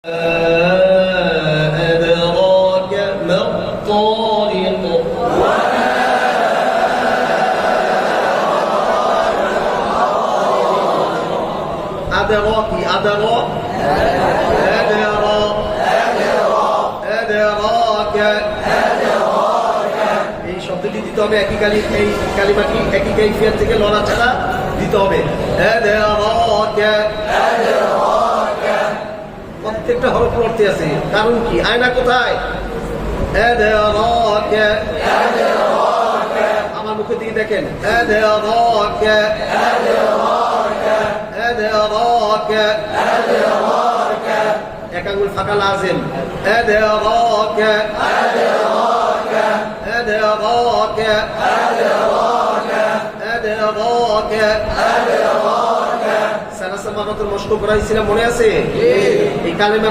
أدراك ما الطارق أدراك এই শব্দটি দিতে হবে এই কালিমাটি একই কাইফিয়াত থেকে লড়া ছাড়া দিতে হবে। প্রত্যেকটা হরফ পড়তে আছে, কারণ কি? আয়না কোথায়? আমার মুখে দিকে দেখেন, এক আঙুল ফাঁকা লাজেম, সালাসা মারাতুল মশক করাইছিলাম, মনে আছে? এই কালেমার